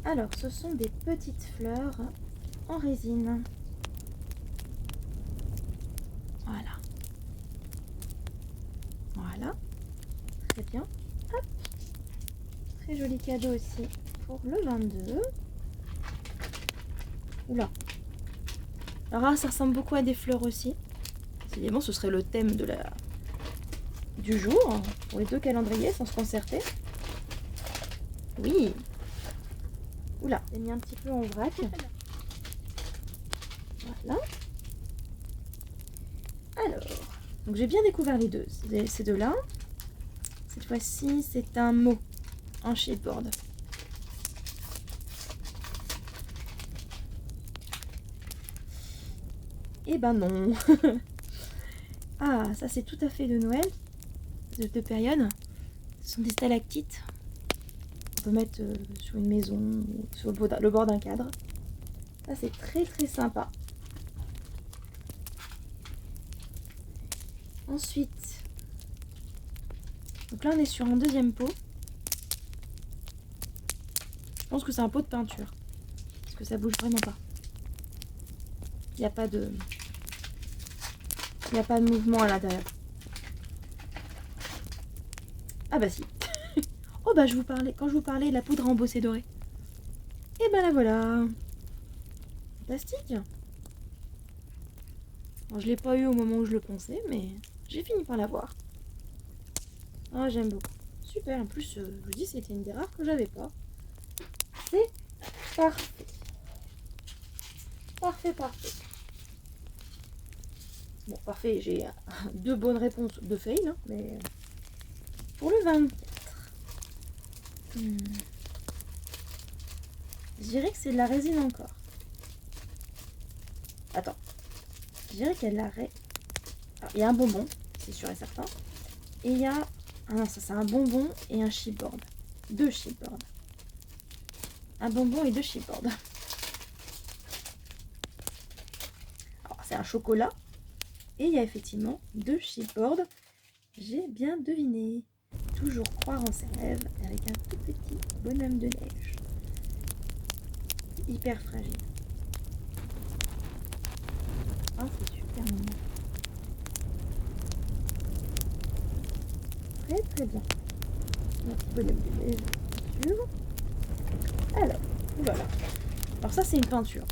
Alors, ce sont des petites fleurs en résine. Voilà. Voilà. Très bien. Hop. Très joli cadeau aussi pour le 22. Oula. Alors là, ça ressemble beaucoup à des fleurs aussi. Évidemment, ce serait le thème du jour pour les deux calendriers sans se concerter. Oui. Oula, j'ai mis un petit peu en vrac. Voilà. Alors, donc j'ai bien découvert les deux, ces deux-là. Cette fois-ci, c'est un mot en chipboard. Eh ben non. Ah, ça c'est tout à fait de Noël, de période. Ce sont des stalactites. On peut mettre sur une maison ou sur le bord d'un cadre. Ça c'est très très sympa. Ensuite, donc là on est sur un deuxième pot. Je pense que c'est un pot de peinture. Parce que ça bouge vraiment pas. Il n'y a pas de... Il n'y a pas de mouvement à l'intérieur. Ah bah si. Oh bah quand je vous parlais de la poudre à embosser dorée. Et ben la voilà. Fantastique. Alors, je l'ai pas eu au moment où je le pensais, mais j'ai fini par l'avoir. Ah, j'aime beaucoup. Super, en plus, je vous dis, c'était une des rares que j'avais pas. C'est parfait. Parfait, parfait. Bon, parfait, j'ai 2 bonnes réponses de fail, hein, mais pour le 24. Je dirais que c'est de la résine encore. Attends. Je dirais qu'il y a de la résine. Il y a un bonbon, c'est sûr et certain. Et il y a... Ah non, ça c'est un bonbon et un chipboard. 2 chipboards. Un bonbon et 2 chipboards. Alors, c'est un chocolat. Et il y a effectivement 2 chipboards. J'ai bien deviné. Toujours croire en ses rêves avec un tout petit bonhomme de neige. Hyper fragile. Ah, c'est super mignon. Très très bien. Un petit bonhomme de neige, bien sûr. Alors, voilà. Alors ça, c'est une peinture.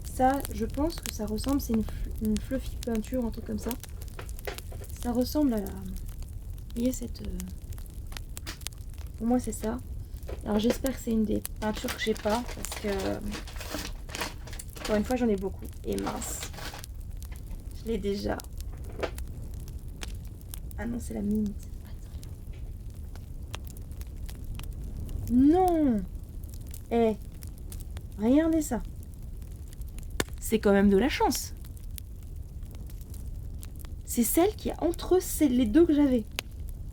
Ça, je pense que ça ressemble, c'est une fluffy peinture, un truc comme ça. Ça ressemble à la... Vous voyez cette... Pour moi, c'est ça. Alors, j'espère que c'est une des peintures que j'ai pas, parce que... Encore une fois, j'en ai beaucoup. Et mince. Je l'ai déjà. Ah non, c'est la mint. Non! Eh, regardez ça. C'est quand même de la chance. C'est celle qui a entre les deux que j'avais.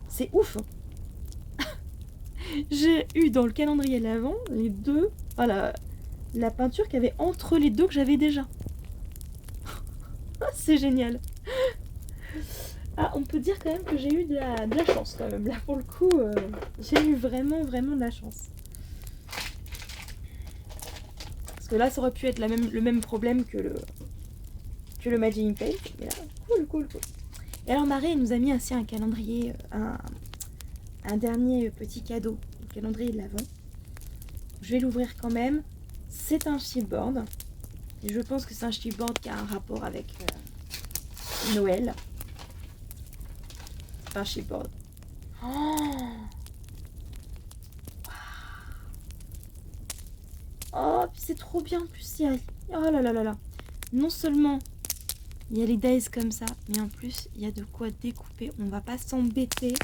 C'est ouf. J'ai eu dans le calendrier de l'Avent les deux. Voilà, la peinture qu'il y avait entre les deux que j'avais déjà. C'est génial. Ah, on peut dire quand même que j'ai eu de la chance quand même. Là pour le coup, j'ai eu vraiment de la chance. Parce que là, ça aurait pu être le même problème que le Magic Paint. Mais là, cool. Et alors Marie, elle nous a mis ainsi un calendrier, un dernier petit cadeau, le calendrier de l'Avent. Je vais l'ouvrir quand même. C'est un chipboard. Et je pense que c'est un chipboard qui a un rapport avec Noël. C'est un chipboard. Oh, puis c'est trop bien en plus. Oh là là. Non seulement il y a les dice comme ça, mais en plus il y a de quoi découper. On va pas s'embêter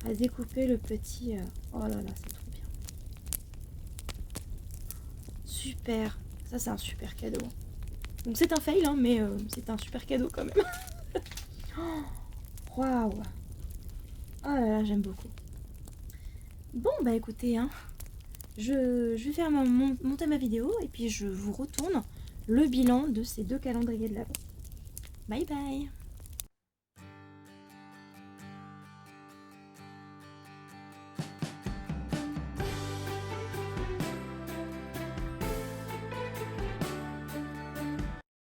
à découper le petit... Oh là là, c'est trop bien. Super. Ça, c'est un super cadeau. Donc c'est un fail, hein, mais c'est un super cadeau quand même. Waouh. Oh là là, j'aime beaucoup. Bon, bah écoutez, hein, je vais faire monter ma vidéo et puis je vous retourne le bilan de ces 2 calendriers de l'Avent. Bye bye.